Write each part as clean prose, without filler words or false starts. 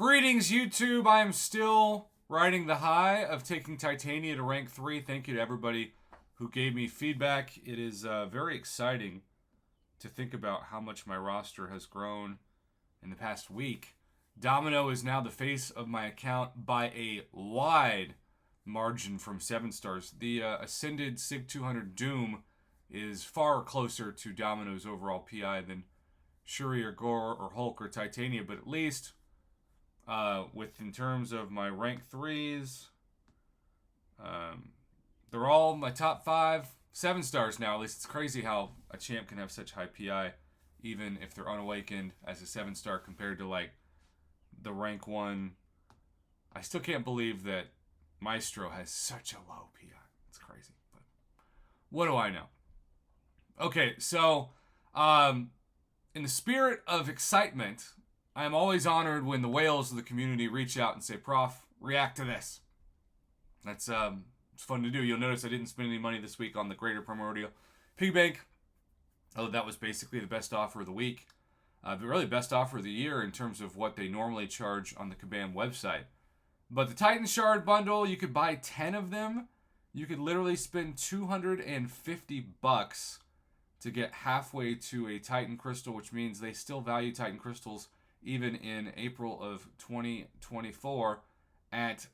Greetings, YouTube. I am still riding the high of taking Titania to rank 3. Thank you to everybody who gave me feedback. It is very exciting to think about how much my roster has grown in the past week. Domino is now the face of my account by a wide margin from 7 stars. The Ascended Sig 200 Doom is far closer to Domino's overall PI than Shuri or Gore or Hulk or Titania, but at least in terms of my rank 3s, they're all my top 5, 7 stars now. At least it's crazy how a champ can have such high PI, even if they're unawakened as a 7 star compared to like the rank 1. I still can't believe that Maestro has such a low PI. It's crazy, but what do I know? Okay, so in the spirit of excitement, I am always honored when the whales of the community reach out and say, Prof, react to this. That's it's fun to do. You'll notice I didn't spend any money this week on the Greater Primordial Piggy Bank. Oh, that was basically the best offer of the week. But really best offer of the year in terms of what they normally charge on the Kabam website. But the Titan Shard bundle, you could buy 10 of them. You could literally spend $250 to get halfway to a Titan Crystal, which means they still value Titan Crystals even in April of 2024 at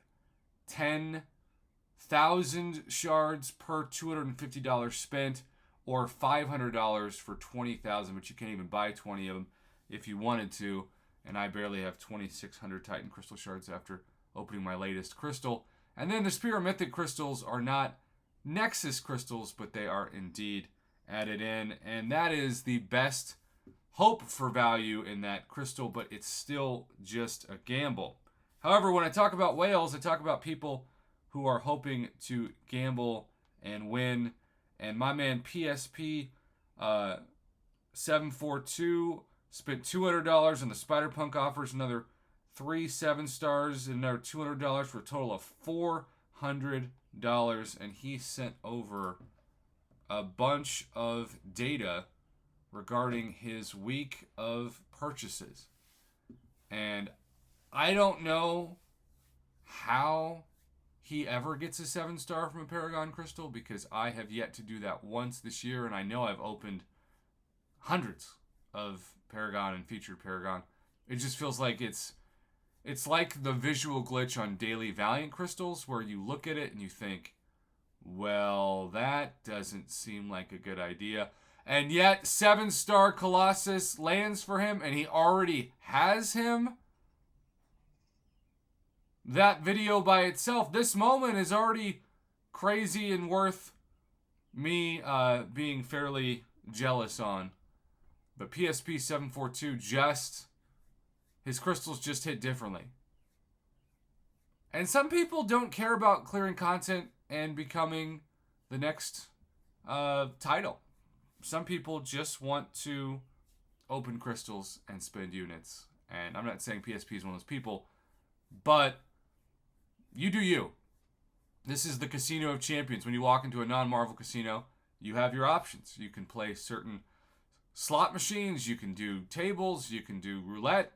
10,000 shards per $250 spent, or $500 for 20,000, but you can't even buy 20 of them if you wanted to, and I barely have 2,600 Titan Crystal shards after opening my latest crystal. And then the Spear Mythic crystals are not Nexus crystals, but they are indeed added in, and that is the best hope for value in that crystal, but it's still just a gamble. However, when I talk about whales, I talk about people who are hoping to gamble and win. And my man PSP 742 spent $200 on the Spider-Punk offers, another 3 7 stars, and another $200 for a total of $400. And he sent over a bunch of data regarding his week of purchases. And I don't know how he ever gets a 7 star from a Paragon Crystal, because I have yet to do that once this year, and I know I've opened hundreds of Paragon and featured Paragon. It just feels like it's like the visual glitch on daily Valiant Crystals, where you look at it and you think, well, that doesn't seem like a good idea. And yet 7 star Colossus lands for him, and he already has him. That video by itself, this moment is already crazy and worth me being fairly jealous on. But PSP 742 his crystals just hit differently. And some people don't care about clearing content and becoming the next title. Some people just want to open crystals and spend units. And I'm not saying PSP is one of those people, but you do you. This is the Casino of Champions. When you walk into a non-Marvel casino, you have your options. You can play certain slot machines, you can do tables, you can do roulette.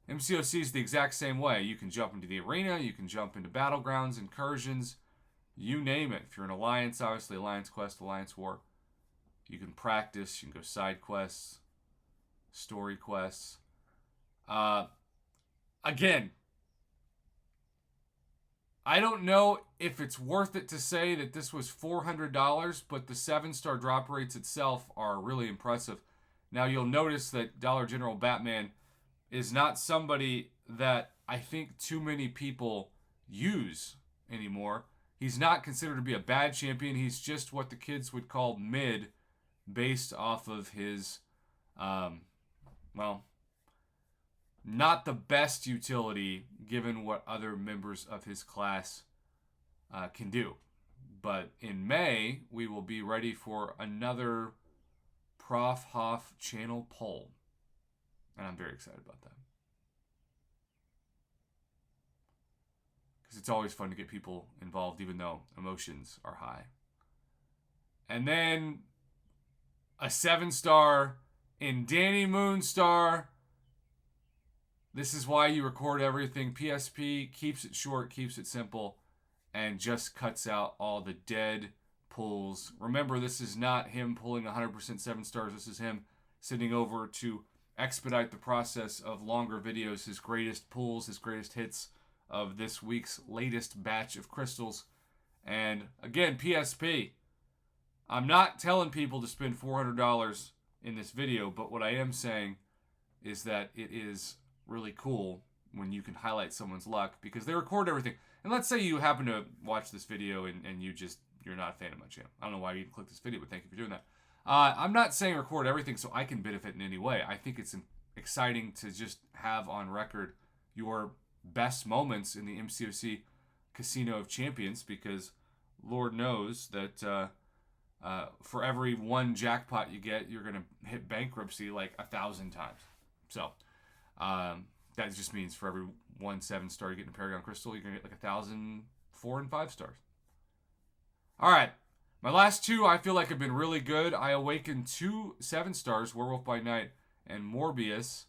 MCOC is the exact same way. You can jump into the arena, you can jump into battlegrounds, incursions, you name it. If you're an Alliance, obviously Alliance Quest, Alliance War. You can practice, you can go side quests, story quests. Again, I don't know if it's worth it to say that this was $400, but the 7 star drop rates itself are really impressive. Now you'll notice that Dollar General Batman is not somebody that I think too many people use anymore. He's not considered to be a bad champion. He's just what the kids would call mid, based off of his, not the best utility given what other members of his class can do. But in May, we will be ready for another Prof. Hoff channel poll. And I'm very excited about that. Because it's always fun to get people involved, even though emotions are high. And then a 7 star in Danny Moonstar This is why you record everything. PSP keeps it short, keeps it simple, and just cuts out all the dead pulls. Remember, this is not him pulling 100% 7 stars. This is him sitting over to expedite the process of longer videos, his greatest pulls, his greatest hits of this week's latest batch of crystals. And again, PSP, I'm not telling people to spend $400 in this video, but what I am saying is that it is really cool when you can highlight someone's luck because they record everything. And let's say you happen to watch this video and you're not a fan of my channel. I don't know why you even clicked this video, but thank you for doing that. I'm not saying record everything so I can benefit in any way. I think it's exciting to just have on record your best moments in the MCOC Casino of Champions because Lord knows that for every one jackpot you get, you're going to hit bankruptcy like 1,000 times. So that just means for every 1 7-star you get in a Paragon Crystal, you're going to get like 1,000 4 and 5 stars. All right. My last 2 I feel like have been really good. I awakened 2 7 stars, Werewolf by Night and Morbius.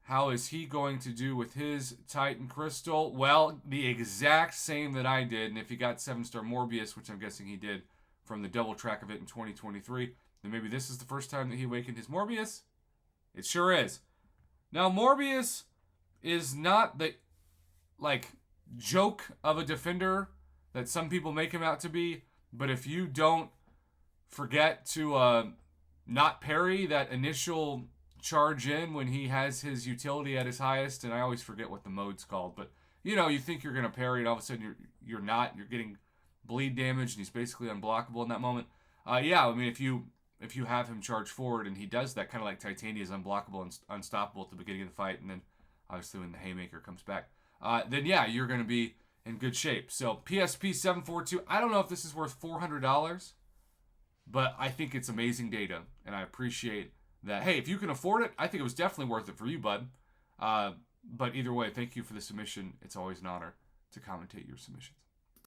How is he going to do with his Titan Crystal? Well, the exact same that I did. And if he got 7-star Morbius, which I'm guessing he did from the double track of it in 2023, then maybe this is the first time that he awakened his Morbius. It sure is. Now, Morbius is not the, joke of a defender that some people make him out to be. But if you don't forget to not parry that initial charge in when he has his utility at his highest, and I always forget what the mode's called, but you think you're going to parry and all of a sudden you're not. You're getting bleed damage and he's basically unblockable in that moment. Yeah, I mean, if you have him charge forward and he does that, kind of like Titania is unblockable and unstoppable at the beginning of the fight, and then obviously when the Haymaker comes back, then yeah, you're going to be in good shape. So PSP 742, I don't know if this is worth $400, but I think it's amazing data, and I appreciate that. Hey, if you can afford it, I think it was definitely worth it for you, bud. But either way, thank you for the submission. It's always an honor to commentate your submissions.